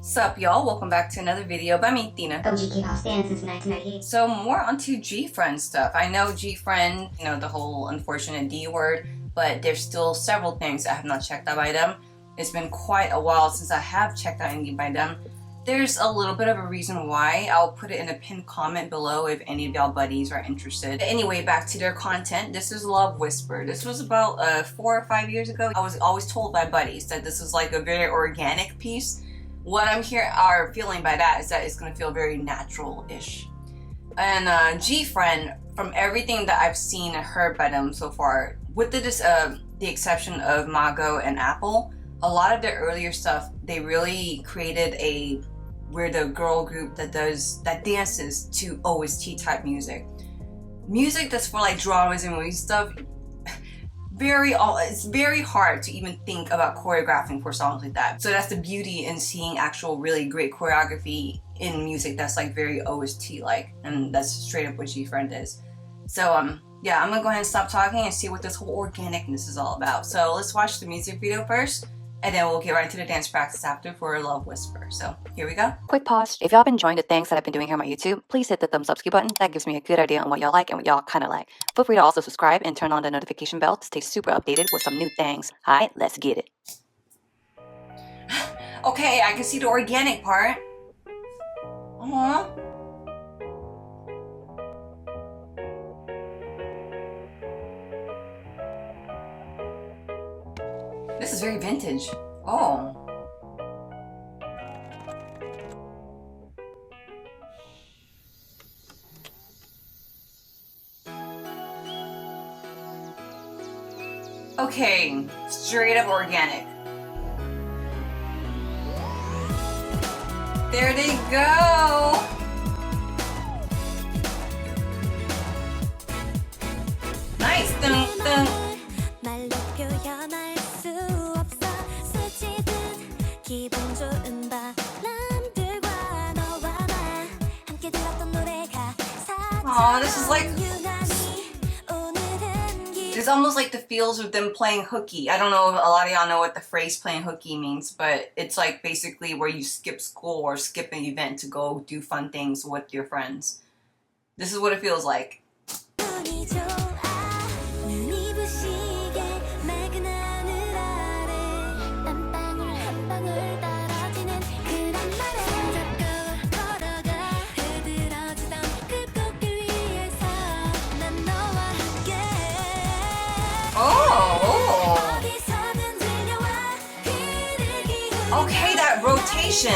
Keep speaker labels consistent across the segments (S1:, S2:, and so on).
S1: Sup y'all, welcome back to another video by me, Tina.
S2: OG K-pop stan since 1998.
S1: So more onto Gfriend stuff. I know Gfriend, you know, the whole unfortunate D word, but there's still several things I have not checked out by them. It's been quite a while since I have checked out anything by them. There's a little bit of a reason why. I'll put it in a pinned comment below if any of y'all buddies are interested. Anyway, back to their content. This is Love Whisper. This was about 4 or 5 years ago. I was always told by buddies that this is like a very organic piece. What I'm feeling by that is that it's gonna feel very natural-ish. And Gfriend, from everything that I've seen and heard by them so far, with the exception of Mago and Apple, a lot of their earlier stuff, they really created we're the girl group that dances to OST type music. Music that's for like dramas and movie stuff. It's very hard to even think about choreographing for songs like that. So that's the beauty in seeing actual really great choreography in music that's like very OST-like, and that's straight up what Gfriend is. So yeah, I'm gonna go ahead and stop talking and see what this whole organicness is all about. So let's watch the music video first, and then we'll get right into the dance practice after for Love Whisper. So here we go.
S3: Quick pause. If y'all been enjoying the things that I've been doing here on my YouTube, please hit the thumbs up button. That gives me a good idea on what y'all like and what y'all kind of like. Feel free to also subscribe and turn on the notification bell to stay super updated with some new things. Alright, let's get it.
S1: Okay, I can see the organic part. This is very vintage. Oh. Okay, straight up organic. There they go. Nice. Dun, dun. Oh, this is like, it's almost like the feels of them playing hooky. I don't know if a lot of y'all know what the phrase playing hooky means, but it's like basically where you skip school or skip an event to go do fun things with your friends. This is what it feels like. Okay, that rotation.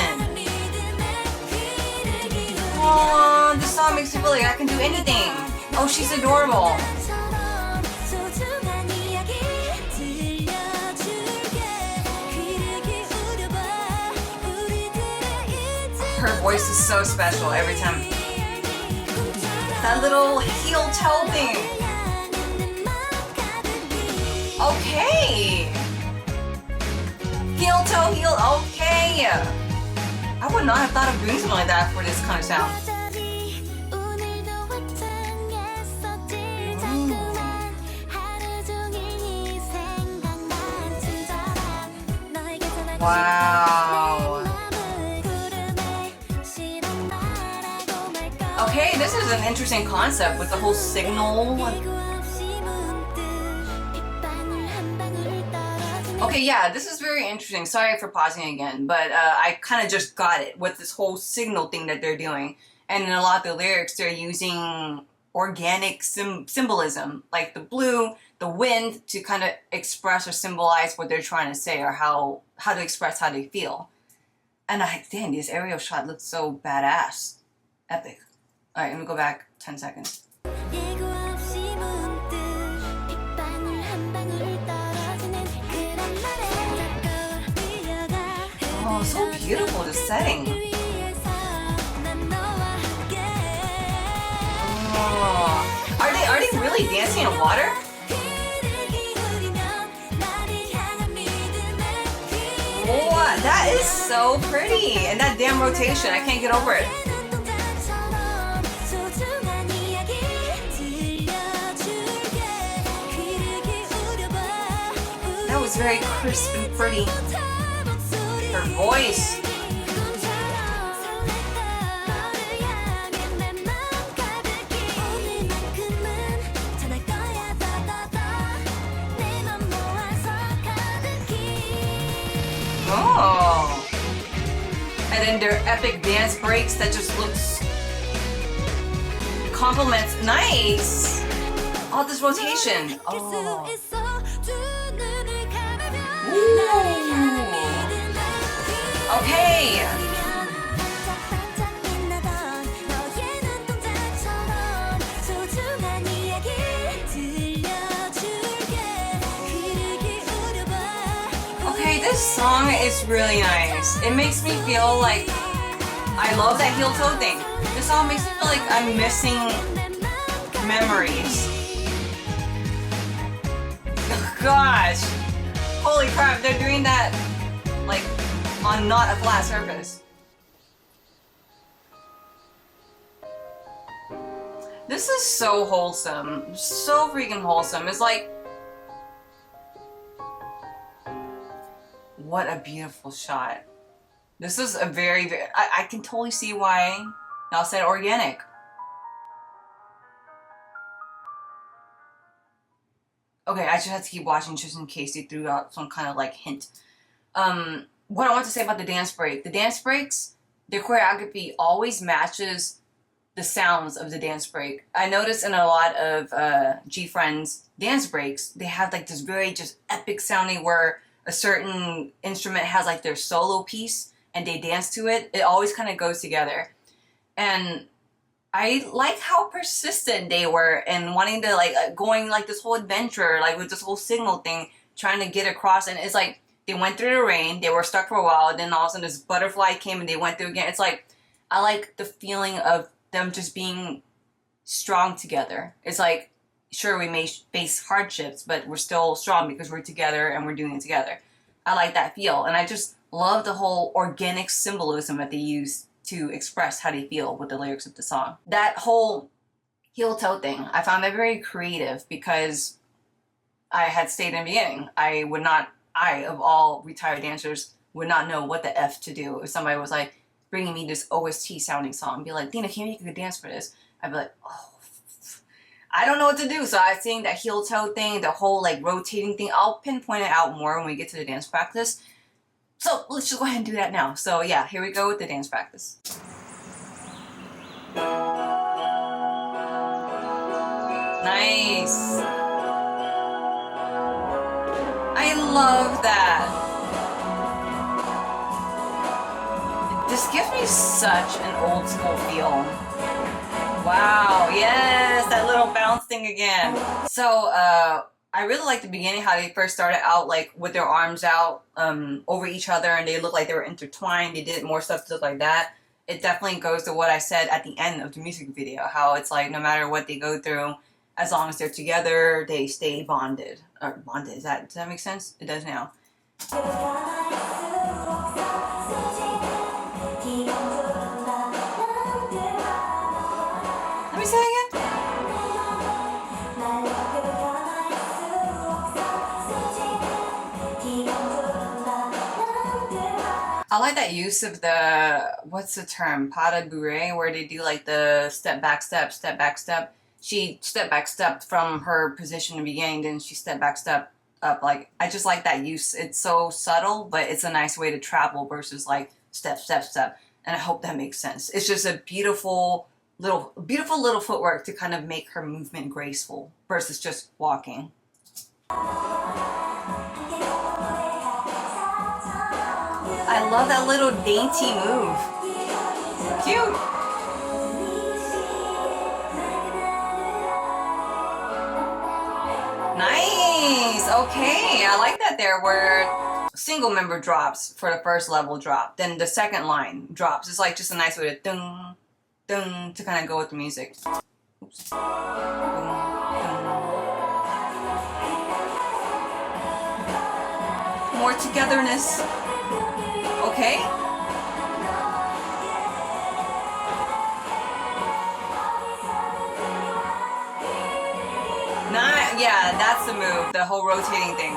S1: Oh, this song makes me feel like I can do anything. Oh, she's adorable. Her voice is so special every time. That little heel toe thing. Okay. Heel toe heel, okay. I would not have thought of doing something like that for this kind of sound. Wow. Okay, this is an interesting concept with the whole signal. Okay, yeah, this is very interesting. Sorry for pausing again, but I kind of just got it with this whole signal thing that they're doing. And in a lot of the lyrics, they're using organic symbolism, like the blue, the wind, to kind of express or symbolize what they're trying to say or how to express how they feel. And damn, this aerial shot looks so badass. Epic. Alright, let me go back 10 seconds. Oh, so beautiful, the setting. Oh. Are they really dancing in water? Oh, that is so pretty. And that damn rotation, I can't get over it. That was very crisp and pretty. Her voice. And then their epic dance breaks that just looks compliments. Nice. All this rotation. Oh. Ooh. Okay. Okay, this song is really nice. It makes me feel like I love that heel toe thing. This song makes me feel like I'm missing memories. Oh, gosh. Holy crap, they're doing that like on not a flat surface. This is so wholesome. So freaking wholesome. It's like, what a beautiful shot. This is a very, I can totally see why y'all said organic. Okay, I just had to keep watching just in case they threw out some kind of like hint. What I want to say about the dance break. The dance breaks, their choreography always matches the sounds of the dance break. I noticed in a lot of Gfriend's dance breaks, they have like this very just epic sounding where a certain instrument has like their solo piece and they dance to it. It always kind of goes together. And I like how persistent they were in wanting to like going like this whole adventure, like with this whole signal thing, trying to get across. And it's like they went through the rain, they were stuck for a while, then all of a sudden this butterfly came and they went through again. It's like, I like the feeling of them just being strong together. It's like, sure, we may face hardships, but we're still strong because we're together and we're doing it together. I like that feel. And I just love the whole organic symbolism that they use to express how they feel with the lyrics of the song. That whole heel toe thing, I found that very creative because I had stated in the beginning, I, of all retired dancers, would not know what the F to do if somebody was like bringing me this OST sounding song and be like, Dina, can you make a good dance for this? I'd be like, oh, I don't know what to do. So I think that heel toe thing, the whole like rotating thing, I'll pinpoint it out more when we get to the dance practice. So let's just go ahead and do that now. So yeah, here we go with the dance practice. Nice. I love that. This gives me such an old school feel. Wow, yes, that little bounce thing again. So, I really like the beginning, how they first started out like with their arms out over each other and they looked like they were intertwined. They did more stuff to look like that. It definitely goes to what I said at the end of the music video, how it's like no matter what they go through, as long as they're together, they stay bonded. Or bonded, does that make sense? It does now. Let me say it again. I like that use of the, what's the term, pas de bourrée, where they do like the step back step, step back step. She step back stepped from her position in the beginning, then she step back step up. Like, I just like that use. It's so subtle, but it's a nice way to travel versus like step, step, step. And I hope that makes sense. It's just a beautiful little footwork to kind of make her movement graceful versus just walking. I love that little dainty move. Cute. Nice. Okay, I like that there where single member drops for the first level drop, then the second line drops. It's like just a nice way to dun dun to kind of go with the music. Oops. Dun, dun. More togetherness. Okay. Yeah, that's the move. The whole rotating thing.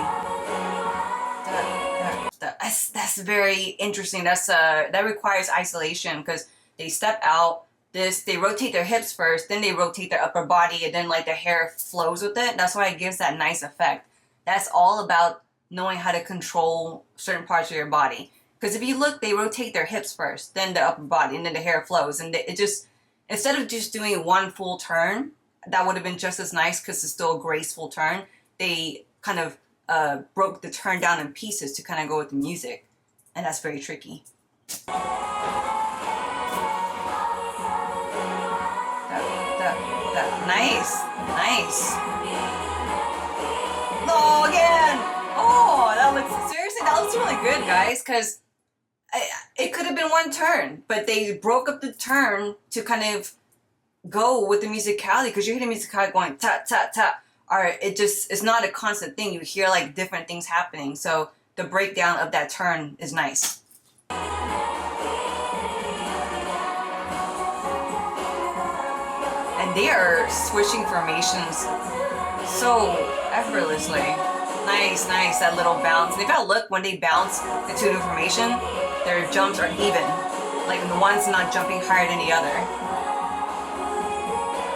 S1: That's very interesting. That requires isolation because they step out. They rotate their hips first, then they rotate their upper body, and then like their hair flows with it. That's why it gives that nice effect. That's all about knowing how to control certain parts of your body. Because if you look, they rotate their hips first, then the upper body, and then the hair flows. And it just, instead of just doing one full turn, that would have been just as nice because it's still a graceful turn. They kind of broke the turn down in pieces to kind of go with the music. And that's very tricky. Nice. Nice. Oh, again. Oh, that looks, seriously, that looks really good, guys, because it could have been one turn, but they broke up the turn to kind of go with the musicality, because you hear the musicality going ta ta ta, or it's not a constant thing. You hear like different things happening, so the breakdown of that turn is nice. And they are switching formations so effortlessly. Nice, nice, that little bounce. And if I look, when they bounce into new formation, their jumps are even. Like the one's not jumping higher than the other.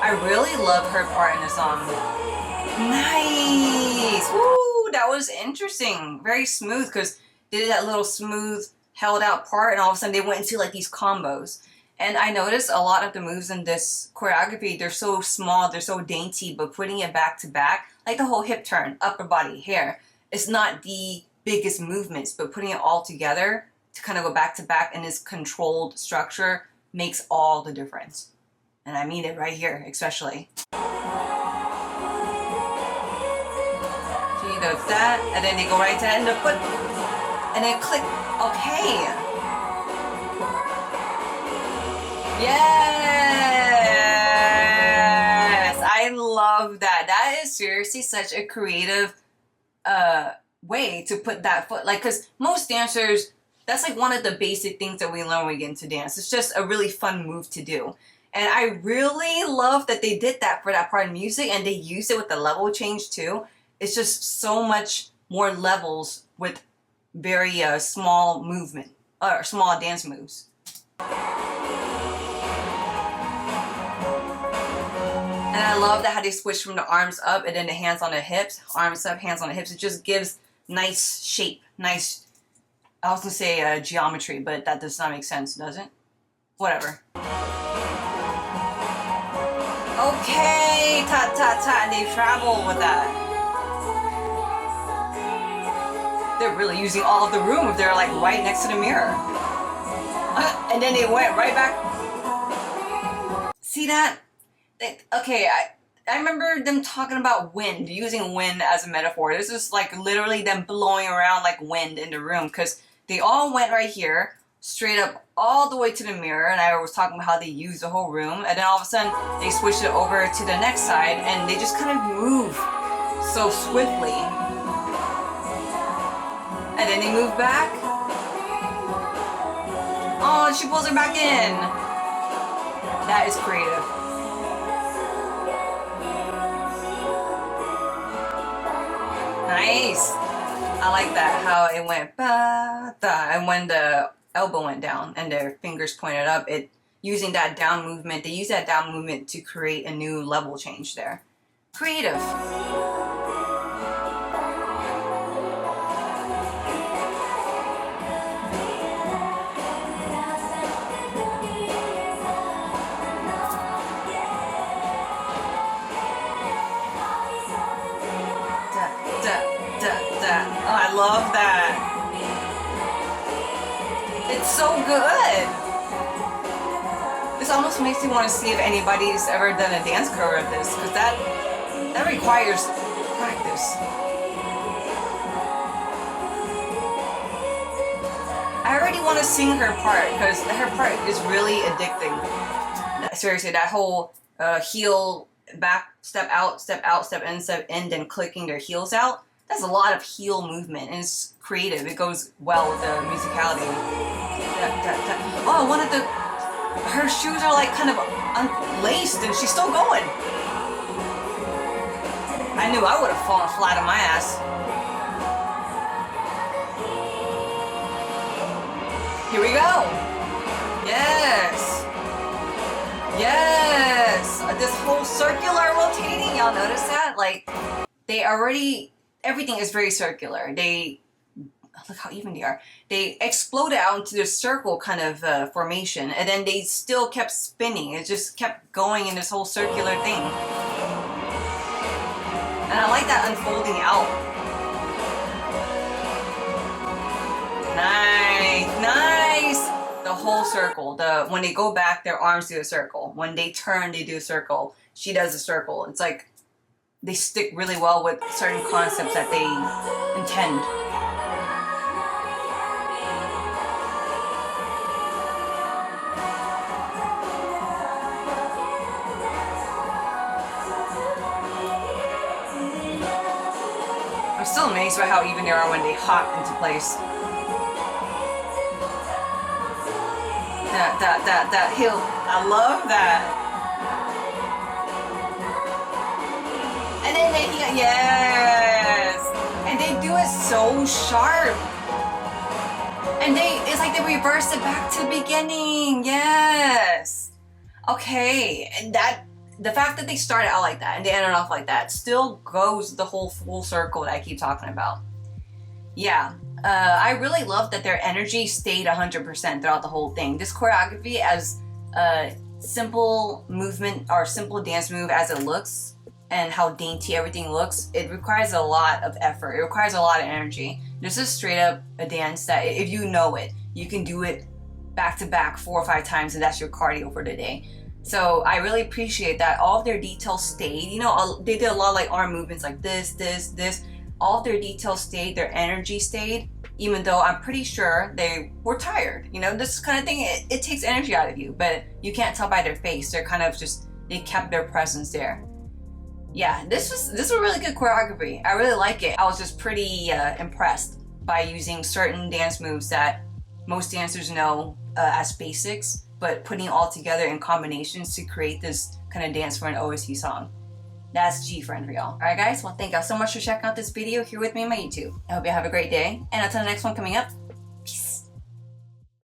S1: I really love her part in the song. Nice! Woo! That was interesting. Very smooth, because they did that little smooth, held out part, and all of a sudden they went into like these combos. And I noticed a lot of the moves in this choreography, they're so small, they're so dainty, but putting it back to back, like the whole hip turn, upper body, hair, it's not the biggest movements, but putting it all together to kind of go back to back in this controlled structure makes all the difference. And I mean it right here, especially. So you go that, and then they go right to the end of the foot, and then click, okay. Yes! I love that. That is seriously such a creative way to put that foot. Like, because most dancers, that's like one of the basic things that we learn when we get into dance. It's just a really fun move to do. And I really love that they did that for that part of music, and they used it with the level change too. It's just so much more levels with very small movement, or small dance moves. And I love that how they switch from the arms up and then the hands on the hips. Arms up, hands on the hips. It just gives nice shape, nice, I was going to say geometry, but that does not make sense, does it? Whatever. Okay, ta ta ta, and they travel with that. They're really using all of the room if they're like right next to the mirror. And then they went right back. See that? Okay, I remember them talking about wind, using wind as a metaphor. This is like literally them blowing around like wind in the room, because they all went right here, straight up all the way to the mirror, and I was talking about how they used the whole room, and then all of a sudden they switched it over to the next side, and they just kind of move so swiftly. And then they move back. Oh, she pulls her back in. That is creative. Nice. I like that, how it went ba da, and when the elbow went down and their fingers pointed up, it using that down movement, they use that down movement to create a new level change there. Creative. Oh, I love that. It's so good. This almost makes me want to see if anybody's ever done a dance cover of this, because that requires practice. I already want to sing her part, because her part is really addicting. Seriously, that whole heel back, step out, step in, step in, then clicking their heels out. That's a lot of heel movement, and it's creative. It goes well with the musicality. Oh, one of her shoes are like kind of unlaced, and she's still going. I knew I would have fallen flat on my ass. Here we go. Yes. Yes. This whole circular rotating, y'all notice that? Like, they already, everything is very circular. They look how even they are. They exploded out into this circle kind of formation, and then they still kept spinning. It just kept going in this whole circular thing. And I like that unfolding out. Nice, nice. The whole circle. When they go back, their arms do a circle. When they turn, they do a circle. She does a circle. It's like they stick really well with certain concepts that they intend. I'm still amazed by how even they are when they hop into place. That hill. I love that. And then yes. And they do it so sharp. And it's like they reverse it back to the beginning. Yes. Okay. And the fact that they started out like that and they ended off like that still goes the whole full circle that I keep talking about. Yeah. I really love that their energy stayed 100% throughout the whole thing. This choreography, as simple movement or simple dance move as it looks and how dainty everything looks, it requires a lot of effort. It requires a lot of energy. This is straight up a dance that if you know it, you can do it back to back 4 or 5 times and that's your cardio for the day. So I really appreciate that all of their details stayed. You know, they did a lot of like arm movements like this. All of their details stayed, their energy stayed, even though I'm pretty sure they were tired. You know, this kind of thing, it takes energy out of you, but you can't tell by their face. They're kind of just, they kept their presence there. Yeah, this was a really good choreography. I really like it. I was just pretty impressed by using certain dance moves that most dancers know as basics, but putting all together in combinations to create this kind of dance for an OST song. That's Gfriend for y'all. Alright guys, well thank y'all so much for checking out this video here with me on my YouTube. I hope you have a great day, and until the next one coming up,